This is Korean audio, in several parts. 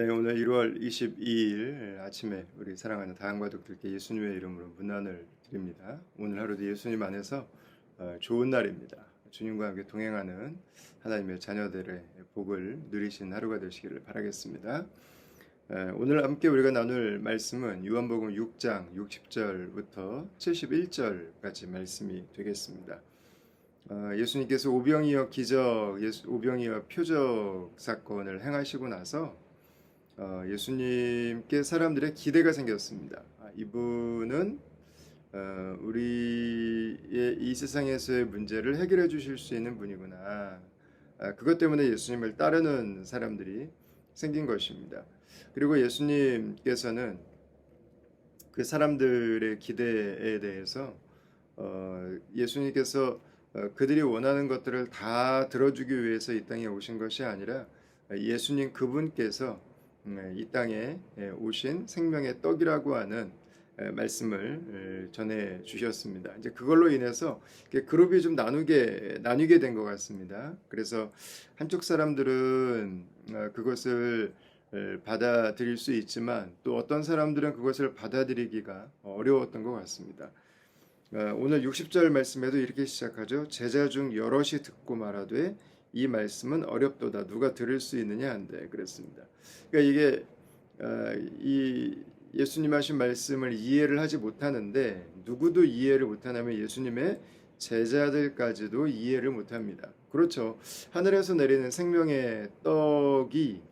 네, 오늘 1월 22일 아침에 우리 사랑하는 다양가족들께 예수님의 이름으로 문안을 드립니다. 오늘 하루도 예수님 안에서 좋은 날입니다. 주님과 함께 동행하는 하나님의 자녀들의 복을 누리신 하루가 되시기를 바라겠습니다. 오늘 함께 우리가 나눌 말씀은 요한복음 6장 60절부터 71절까지 말씀이 되겠습니다. 예수님께서 오병이어 기적, 오병이어 표적 사건을 행하시고 나서 예수님께 사람들의 기대가 생겼습니다. 이분은 우리의 이 세상에서의 문제를 해결해 주실 수 있는 분이구나. 그것 때문에 예수님을 따르는 사람들이 생긴 것입니다. 그리고 예수님께서는 그 사람들의 기대에 대해서 예수님께서 그들이 원하는 것들을 다 들어주기 위해서 이 땅에 오신 것이 아니라 예수님 그분께서 이 땅에 오신 생명의 떡이라고 하는 말씀을 전해 주셨습니다. 이제 그걸로 인해서 그룹이 좀 나뉘게 된 것 같습니다. 그래서 한쪽 사람들은 그것을 받아들일 수 있지만 또 어떤 사람들은 그것을 받아들이기가 어려웠던 것 같습니다. 오늘 60절 말씀에도 이렇게 시작하죠. 제자 중 여럿이 듣고 말하되 이 말씀은 어렵도다. 누가 들을 수 있느냐 한데 그랬습니다. 그러니까 이게 이 예수님 하신 말씀을 이해를 하지 못하는데 누구도 이해를 못하냐면 예수님의 제자들까지도 이해를 못합니다. 그렇죠. 하늘에서 내리는 생명의 떡이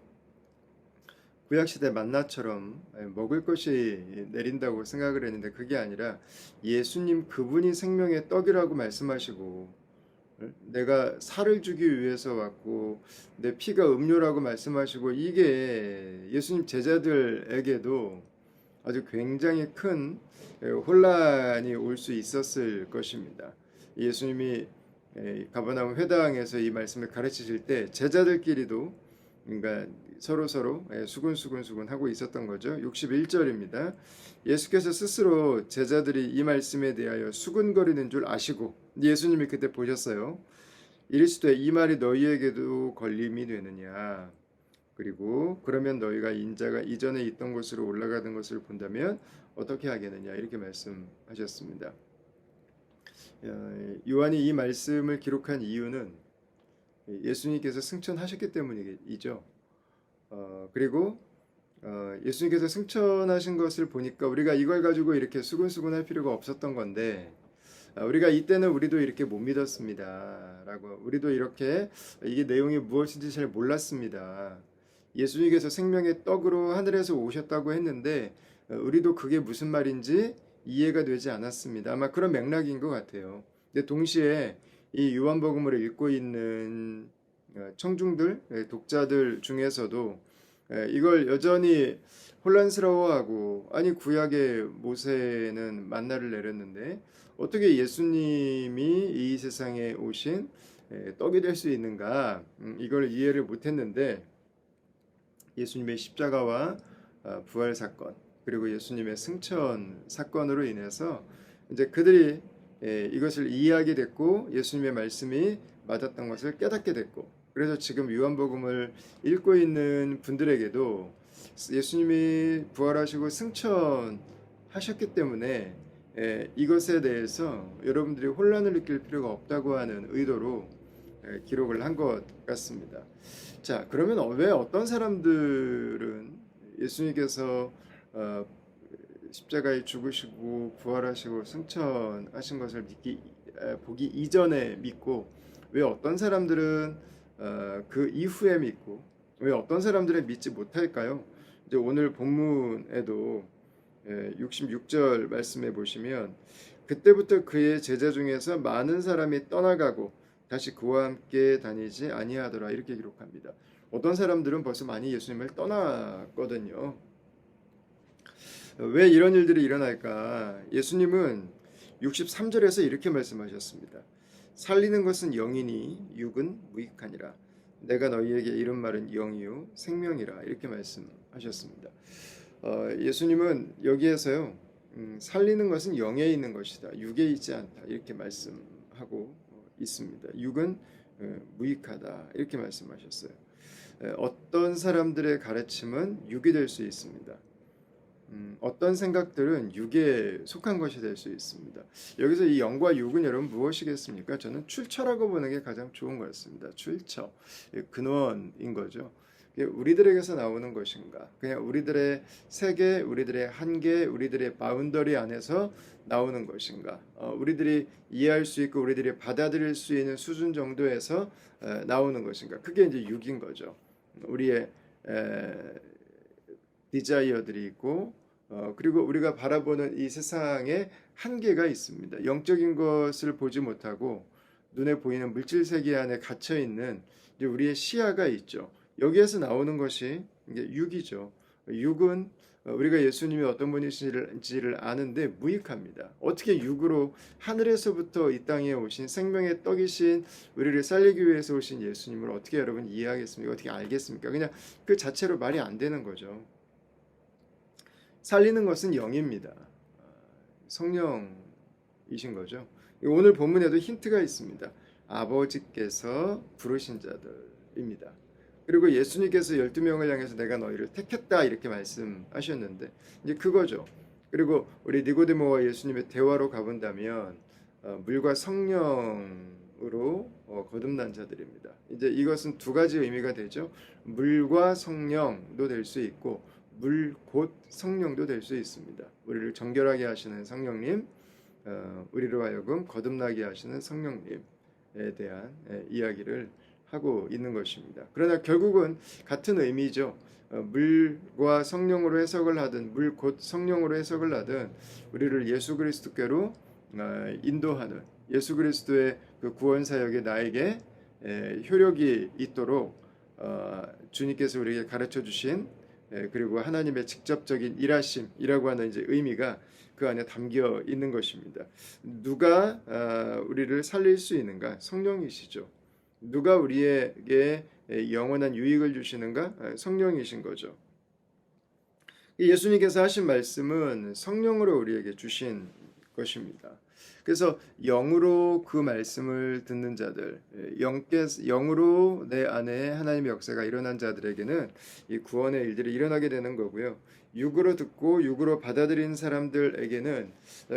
구약시대 만나처럼 먹을 것이 내린다고 생각을 했는데 그게 아니라 예수님 그분이 생명의 떡이라고 말씀하시고 내가 살을 주기 위해서 왔고 내 피가 음료라고 말씀하시고 이게 예수님 제자들에게도 아주 굉장히 큰 혼란이 올 수 있었을 것입니다. 예수님이 가버나움 회당에서 이 말씀을 가르치실 때 제자들끼리도 그러니까 서로 수근수근 하고 있었던 거죠. 61절입니다. 예수께서 스스로 제자들이 이 말씀에 대하여 수근거리는 줄 아시고 예수님이 그때 보셨어요. 이르시되 이 말이 너희에게도 걸림이 되느냐. 그리고 그러면 너희가 인자가 이전에 있던 곳으로 올라가던 것을 본다면 어떻게 하겠느냐 이렇게 말씀하셨습니다. 요한이 이 말씀을 기록한 이유는 예수님께서 승천하셨기 때문이죠. 그리고 예수님께서 승천하신 것을 보니까 우리가 이걸 가지고 이렇게 수근수근할 필요가 없었던 건데 우리가 이때는 우리도 이렇게 못 믿었습니다. 라고 우리도 이렇게 이게 내용이 무엇인지 잘 몰랐습니다. 예수님께서 생명의 떡으로 하늘에서 오셨다고 했는데 우리도 그게 무슨 말인지 이해가 되지 않았습니다. 아마 그런 맥락인 것 같아요. 근데 동시에 이 요한복음을 읽고 있는 청중들, 독자들 중에서도 이걸 여전히 혼란스러워하고 아니 구약의 모세는 만나를 내렸는데 어떻게 예수님이 이 세상에 오신 떡이 될 수 있는가 이걸 이해를 못했는데 예수님의 십자가와 부활 사건 그리고 예수님의 승천 사건으로 인해서 이제 그들이 이것을 이해하게 됐고 예수님의 말씀이 맞았던 것을 깨닫게 됐고 그래서 지금 요한복음을 읽고 있는 분들에게도 예수님이 부활하시고 승천하셨기 때문에 이것에 대해서 여러분들이 혼란을 느낄 필요가 없다고 하는 의도로 기록을 한 것 같습니다. 자, 그러면 왜 어떤 사람들은 예수님께서 십자가에 죽으시고 부활하시고 승천하신 것을 보기 이전에 믿고 왜 어떤 사람들은 그 이후에 믿고 왜 어떤 사람들은 믿지 못할까요? 이제 오늘 본문에도 66절 말씀해 보시면 그때부터 그의 제자 중에서 많은 사람이 떠나가고 다시 그와 함께 다니지 아니하더라 이렇게 기록합니다. 어떤 사람들은 벌써 많이 예수님을 떠났거든요. 왜 이런 일들이 일어날까? 예수님은 63절에서 이렇게 말씀하셨습니다. 살리는 것은 영이니 육은 무익하니라. 내가 너희에게 이른 말은 영이요 생명이라 이렇게 말씀하셨습니다. 예수님은 여기에서요 살리는 것은 영에 있는 것이다 육에 있지 않다 이렇게 말씀하고 있습니다. 육은 무익하다 이렇게 말씀하셨어요. 어떤 사람들의 가르침은 육이 될 수 있습니다. 어떤 생각들은 육에 속한 것이 될 수 있습니다. 여기서 이 영과 육은 여러분 무엇이겠습니까? 저는 출처라고 보는 게 가장 좋은 것 같습니다. 출처, 근원인 거죠. 이게 우리들에게서 나오는 것인가? 그냥 우리들의 세계, 우리들의 한계, 우리들의 바운더리 안에서 나오는 것인가? 우리들이 이해할 수 있고 우리들이 받아들일 수 있는 수준 정도에서 나오는 것인가? 그게 이제 육인 거죠. 우리의 디자이어들이 있고 그리고 우리가 바라보는 이 세상에 한계가 있습니다. 영적인 것을 보지 못하고 눈에 보이는 물질 세계 안에 갇혀 있는 우리의 시야가 있죠. 여기에서 나오는 것이 이게 육이죠. 육은 우리가 예수님이 어떤 분이신지를 아는데 무익합니다. 어떻게 육으로 하늘에서부터 이 땅에 오신 생명의 떡이신 우리를 살리기 위해서 오신 예수님을 어떻게 여러분 이해하겠습니까? 어떻게 알겠습니까? 그냥 그 자체로 말이 안 되는 거죠. 살리는 것은 영입니다. 성령이신 거죠. 오늘 본문에도 힌트가 있습니다. 아버지께서 부르신 자들입니다. 그리고 예수님께서 12명을 향해서 내가 너희를 택했다 이렇게 말씀하셨는데 이제 그거죠. 그리고 우리 니고데모와 예수님의 대화로 가본다면 물과 성령으로 거듭난 자들입니다. 이제 이것은 두 가지 의미가 되죠. 물과 성령도 될 수 있고 물 곧 성령도 될 수 있습니다. 우리를 정결하게 하시는 성령님, 우리로 하여금 거듭나게 하시는 성령님에 대한 이야기를 하고 있는 것입니다. 그러나 결국은 같은 의미죠. 물과 성령으로 해석을 하든 물 곧 성령으로 해석을 하든 우리를 예수 그리스도께로 인도하는 예수 그리스도의 그 구원 사역에 나에게 효력이 있도록 주님께서 우리에게 가르쳐 주신 그리고 하나님의 직접적인 일하심이라고 하는 이제 의미가 그 안에 담겨 있는 것입니다. 누가 우리를 살릴 수 있는가? 성령이시죠. 누가 우리에게 영원한 유익을 주시는가? 성령이신 거죠. 예수님께서 하신 말씀은 성령으로 우리에게 주신 것입니다. 그래서 영으로 그 말씀을 듣는 자들, 영으로 내 안에 하나님의 역사가 일어난 자들에게는 이 구원의 일들이 일어나게 되는 거고요. 육으로 듣고 육으로 받아들인 사람들에게는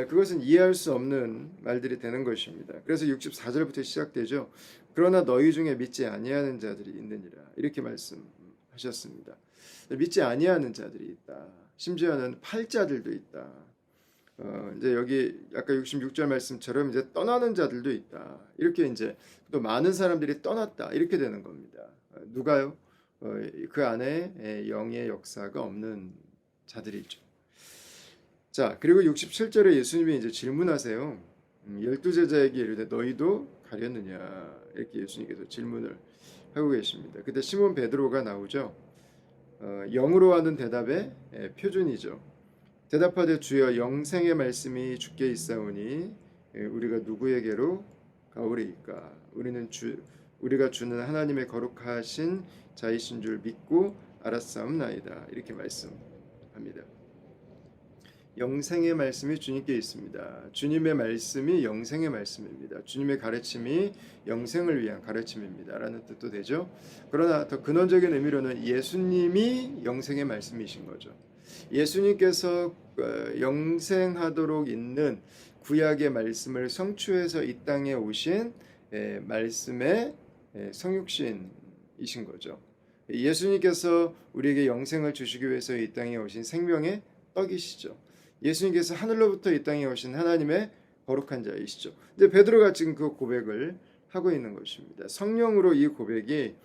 그것은 이해할 수 없는 말들이 되는 것입니다. 그래서 64절부터 시작되죠. 그러나 너희 중에 믿지 아니하는 자들이 있느니라 이렇게 말씀하셨습니다. 믿지 아니하는 자들이 있다. 심지어는 팔자들도 있다. 이제 여기 아까 66절 말씀처럼 이제 떠나는 자들도 있다. 이렇게 이제 또 많은 사람들이 떠났다. 이렇게 되는 겁니다. 누가요? 그 안에 영의 역사가 없는 자들이죠. 자, 그리고 67절에 예수님이 이제 질문하세요. 12제자에게 이르되 너희도 가렸느냐? 이렇게 예수님께서 질문을 하고 계십니다. 그때 시몬 베드로가 나오죠. 영으로 하는 대답의 표준이죠. 대답하되 주여 영생의 말씀이 주께 있사오니 우리가 누구에게로 가오리이까? 우리가 주는 하나님의 거룩하신 자이신 줄 믿고 알았사옵나이다. 이렇게 말씀합니다. 영생의 말씀이 주님께 있습니다. 주님의 말씀이 영생의 말씀입니다. 주님의 가르침이 영생을 위한 가르침입니다. 라는 뜻도 되죠. 그러나 더 근원적인 의미로는 예수님이 영생의 말씀이신 거죠. 예수님께서 영생하도록 있는 구약의 말씀을 성취해서 이 땅에 오신 말씀의 성육신이신 거죠. 예수님께서 우리에게 영생을 주시기 위해서 이 땅에 오신 생명의 떡이시죠. 예수님께서 하늘로부터 이 땅에 오신 하나님의 거룩한 자이시죠. 이제 베드로가 지금 그 고백을 하고 있는 것입니다. 성령으로 이 고백이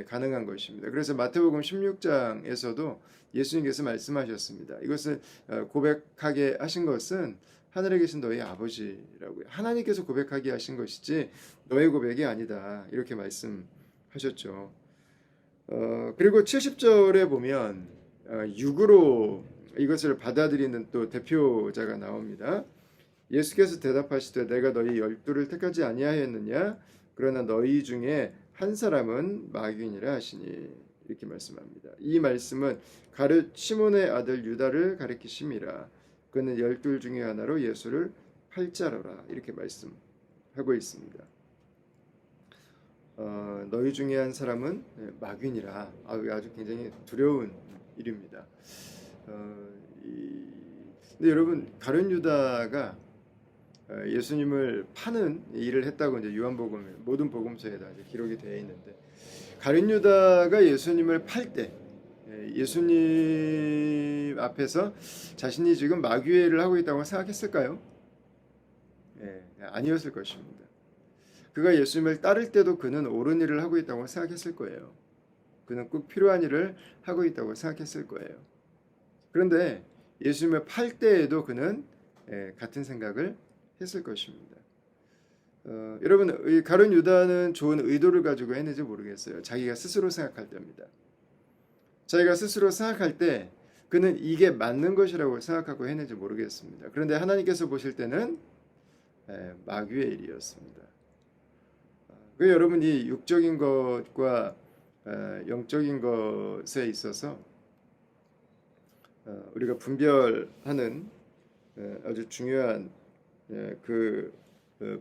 가능한 것입니다. 그래서 마태복음 16장에서도 예수님께서 말씀하셨습니다. 이것을 고백하게 하신 것은 하늘에 계신 너희 아버지라고요. 하나님께서 고백하게 하신 것이지 너의 고백이 아니다. 이렇게 말씀하셨죠. 그리고 70절에 보면 육으로 이것을 받아들이는 또 대표자가 나옵니다. 예수께서 대답하시되 내가 너희 12를 택하지 아니하였느냐? 그러나 너희 중에 한 사람은 마귀니라 하시니 이렇게 말씀합니다. 이 말씀은 시몬의 아들 유다를 가리키심이라. 그는 12 중에 하나로 예수를 팔자로라 이렇게 말씀하고 있습니다. 너희 중에 한 사람은 마귀니라. 아주 굉장히 두려운 일입니다. 근데 여러분, 가룟 유다가 예수님을 파는 일을 했다고 이제 요한복음 모든 복음서에다 이제 기록이 되어 있는데, 가룟 유다가 예수님을 팔 때 예수님 앞에서 자신이 지금 마귀를 하고 있다고 생각했을까요? 아니었을 것입니다. 그가 예수님을 따를 때도 그는 옳은 일을 하고 있다고 생각했을 거예요. 그는 꼭 필요한 일을 하고 있다고 생각했을 거예요. 그런데 예수님을 팔 때에도 그는 같은 생각을 했을 것입니다. 여러분, 이 가룟 유다는 좋은 의도를 가지고 했는지 모르겠어요. 자기가 스스로 생각할 때입니다. 자기가 스스로 생각할 때 그는 이게 맞는 것이라고 생각하고 했는지 모르겠습니다. 그런데 하나님께서 보실 때는 마귀의 일이었습니다. 여러분, 이 육적인 것과 영적인 것에 있어서 우리가 분별하는 아주 중요한 그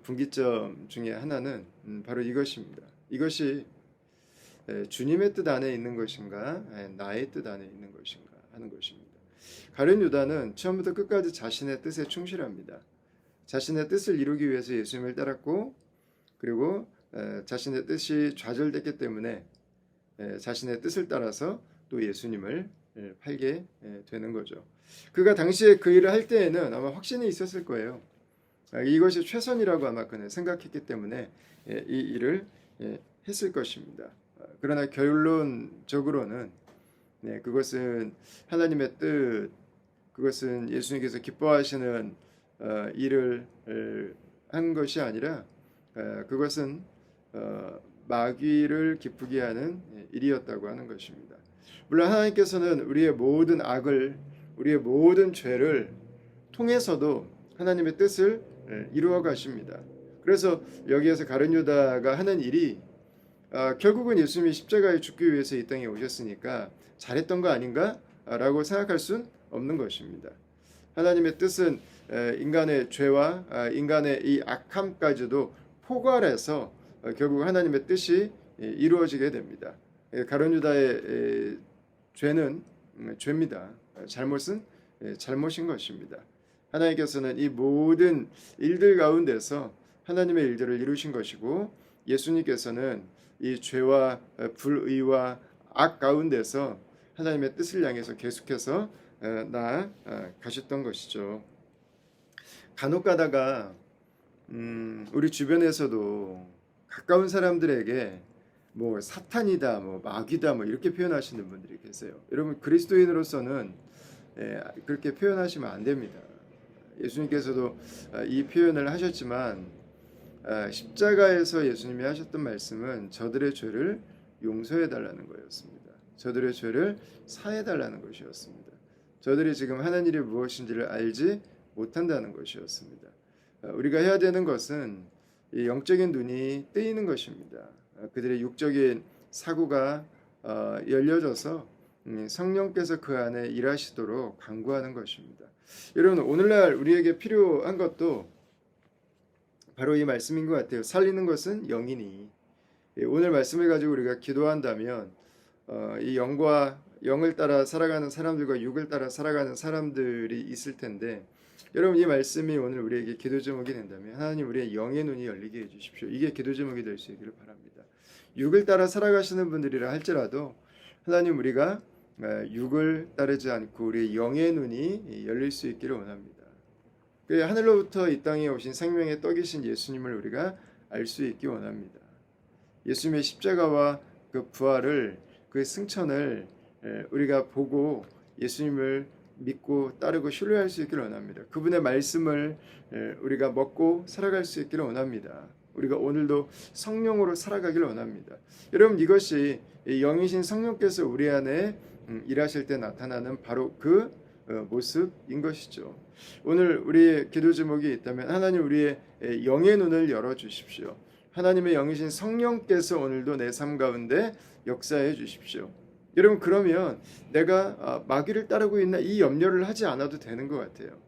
분기점 중에 하나는 바로 이것입니다. 이것이 주님의 뜻 안에 있는 것인가, 나의 뜻 안에 있는 것인가 하는 것입니다. 가룟 유다는 처음부터 끝까지 자신의 뜻에 충실합니다. 자신의 뜻을 이루기 위해서 예수님을 따랐고, 그리고 자신의 뜻이 좌절됐기 때문에 자신의 뜻을 따라서 또 예수님을 팔게 되는 거죠. 그가 당시에 그 일을 할 때에는 아마 확신이 있었을 거예요. 이것이 최선이라고 아마 그는 생각했기 때문에 이 일을 했을 것입니다. 그러나 결론적으로는 그것은 하나님의 뜻, 그것은 예수님께서 기뻐하시는 일을 한 것이 아니라 그것은 마귀를 기쁘게 하는 일이었다고 하는 것입니다. 물론 하나님께서는 우리의 모든 악을, 우리의 모든 죄를 통해서도 하나님의 뜻을 이루어 가십니다. 그래서 여기에서 가룟 유다가 하는 일이 결국은 예수님이 십자가에 죽기 위해서 이 땅에 오셨으니까 잘했던 거 아닌가? 라고 생각할 수는 없는 것입니다. 하나님의 뜻은 인간의 죄와 인간의 이 악함까지도 포괄해서 결국 하나님의 뜻이 이루어지게 됩니다. 가룟 유다의 죄는 죄입니다. 잘못은 잘못인 것입니다. 하나님께서는 이 모든 일들 가운데서 하나님의 일들을 이루신 것이고, 예수님께서는 이 죄와 불의와 악 가운데서 하나님의 뜻을 향해서 계속해서 나아가셨던 것이죠. 간혹 가다가 우리 주변에서도 가까운 사람들에게 뭐 사탄이다, 뭐 마귀다, 뭐 이렇게 표현하시는 분들이 계세요. 여러분, 그리스도인으로서는 그렇게 표현하시면 안 됩니다. 예수님께서도 이 표현을 하셨지만 십자가에서 예수님이 하셨던 말씀은 저들의 죄를 용서해 달라는 거였습니다. 저들의 죄를 사해 달라는 것이었습니다. 저들이 지금 하는 일이 무엇인지를 알지 못한다는 것이었습니다. 우리가 해야 되는 것은 이 영적인 눈이 뜨이는 것입니다. 그들의 육적인 사고가 열려져서 성령께서 그 안에 일하시도록 간구하는 것입니다. 여러분, 오늘날 우리에게 필요한 것도 바로 이 말씀인 것 같아요. 살리는 것은 영이니. 오늘 말씀을 가지고 우리가 기도한다면 이 영과 영을 따라 살아가는 사람들과 육을 따라 살아가는 사람들이 있을 텐데, 여러분, 이 말씀이 오늘 우리에게 기도 제목이 된다면 하나님, 우리의 영의 눈이 열리게 해주십시오. 이게 기도 제목이 될 수 있기를 바랍니다. 육을 따라 살아가시는 분들이라 할지라도 하나님, 우리가 육을 따르지 않고 우리의 영의 눈이 열릴 수 있기를 원합니다. 하늘로부터 이 땅에 오신 생명의 떡이신 예수님을 우리가 알 수 있기 원합니다. 예수님의 십자가와 그 부활을, 그 승천을 우리가 보고 예수님을 믿고 따르고 신뢰할 수 있기를 원합니다. 그분의 말씀을 우리가 먹고 살아갈 수 있기를 원합니다. 우리가 오늘도 성령으로 살아가기를 원합니다. 여러분, 이것이 영이신 성령께서 우리 안에 일하실 때 나타나는 바로 그 모습인 것이죠. 오늘 우리의 기도 제목이 있다면 하나님, 우리의 영의 눈을 열어주십시오. 하나님의 영이신 성령께서 오늘도 내 삶 가운데 역사해 주십시오. 여러분, 그러면 내가 마귀를 따르고 있나, 이 염려를 하지 않아도 되는 것 같아요.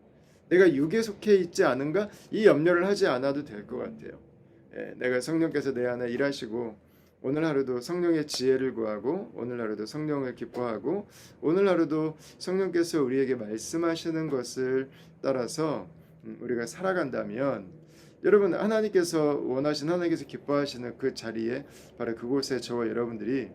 내가 육에 속해 있지 않은가, 이 염려를 하지 않아도 될 것 같아요. 내가 성령께서 내 안에 일하시고 오늘 하루도 성령의 지혜를 구하고 오늘 하루도 성령을 기뻐하고 오늘 하루도 성령께서 우리에게 말씀하시는 것을 따라서 우리가 살아간다면 여러분 하나님께서 원하신 하나님께서 기뻐하시는 그 자리에 바로 그곳에 저와 여러분들이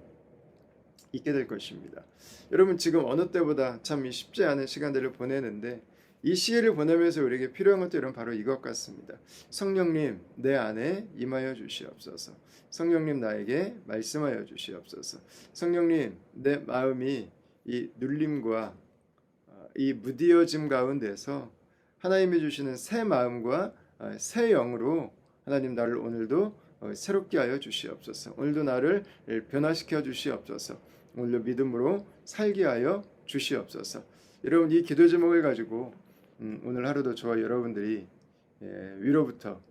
있게 될 것입니다. 여러분 지금 어느 때보다 참 쉽지 않은 시간들을 보내는데 이 시기를 보내면서 우리에게 필요한 것도 여러분 바로 이것 같습니다. 성령님 내 안에 임하여 주시옵소서. 성령님 나에게 말씀하여 주시옵소서. 성령님 내 마음이 이 눌림과 이 무디어짐 가운데서 하나님이 주시는 새 마음과 새 영으로 하나님 나를 오늘도 새롭게 하여 주시옵소서. 오늘도 나를 변화시켜 주시옵소서. 오늘도 믿음으로 살게 하여 주시옵소서. 여러분 이 기도 제목을 가지고 오늘 하루도 저와 여러분들이 위로부터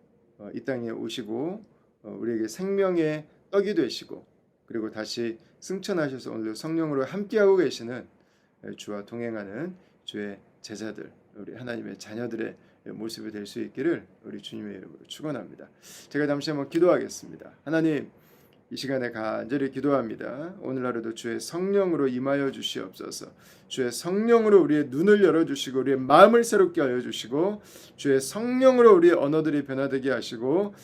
이 땅에 오시고 우리에게 생명의 떡이 되시고 그리고 다시 승천하셔서 오늘도 성령으로 함께하고 계시는 주와 동행하는 주의 제자들 우리 하나님의 자녀들의 모습이 될 수 있기를 우리 주님의 이름으로 축원합니다. 제가 잠시 한번 기도하겠습니다. 하나님 이 시간에 간절히 기도합니다. 오늘 하루도 주의 성령으로 임하여 주시옵소서. 주의 성령으로 우리의 눈을 열어주시고 우리의 마음을 새롭게 하여 주시고 주의 성령으로 우리의 언어들이 변화되게 하시고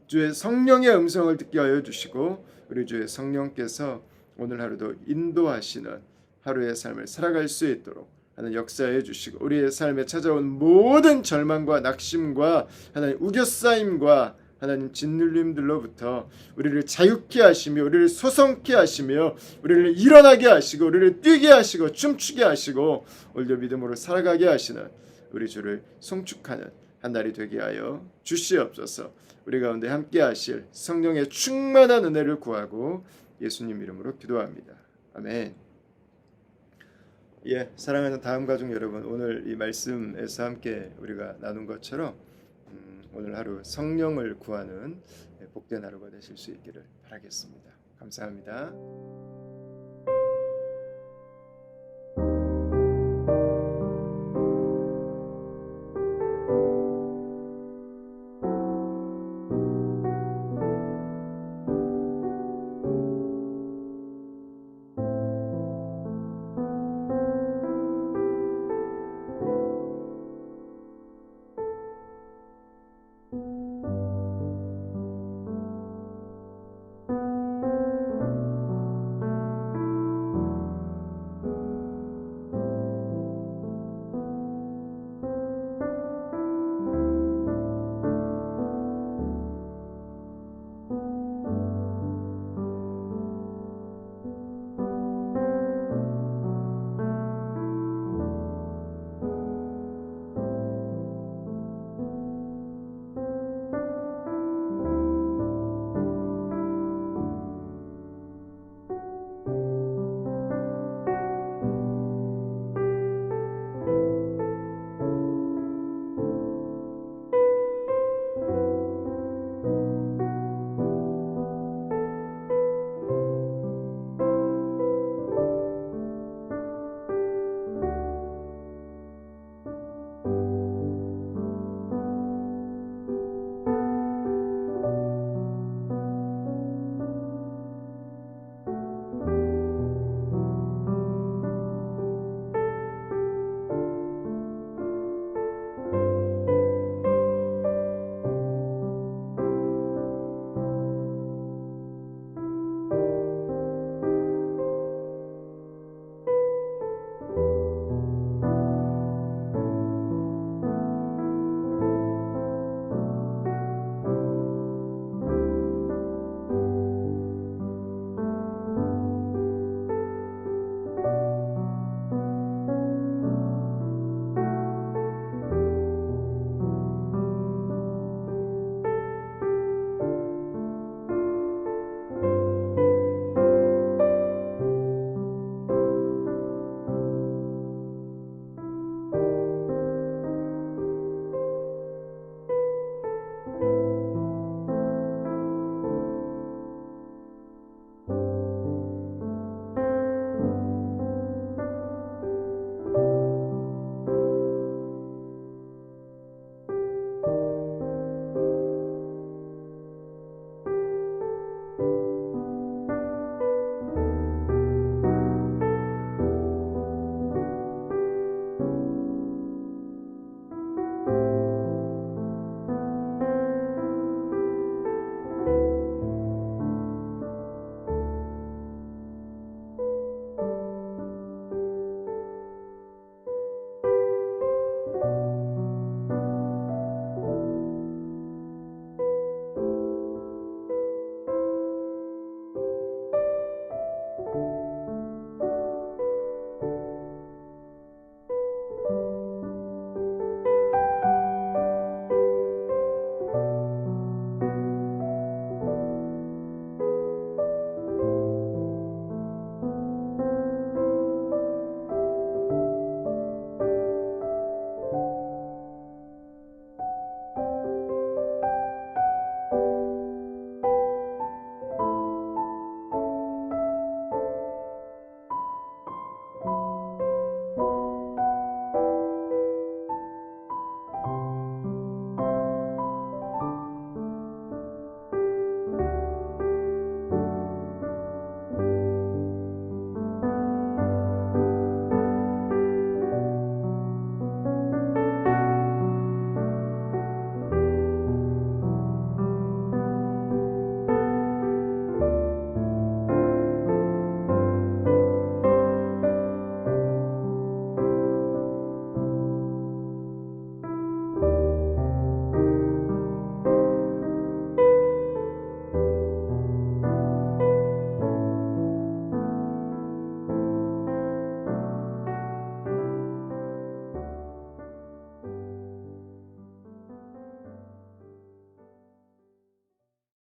주의 성령의 음성을 듣게 하여 주시고 우리 주의 성령께서 오늘 하루도 인도하시는 하루의 삶을 살아갈 수 있도록 하나님 역사해 주시고 우리의 삶에 찾아온 모든 절망과 낙심과 하나님 우겨싸임과 하나님 짓눌림들로부터 우리를 자유케 하시며 우리를 소성케 하시며 우리를 일어나게 하시고 우리를 뛰게 하시고 춤추게 하시고 오늘도 믿음으로 살아가게 하시는 우리 주를 송축하는 한 날이 되게 하여 주시옵소서. 우리 가운데 함께 하실 성령의 충만한 은혜를 구하고 예수님 이름으로 기도합니다. 아멘. 사랑하는 다음 가족 여러분, 오늘 이 말씀에서 함께 우리가 나눈 것처럼 오늘 하루 성령을 구하는 복된 하루가 되실 수 있기를 바라겠습니다. 감사합니다.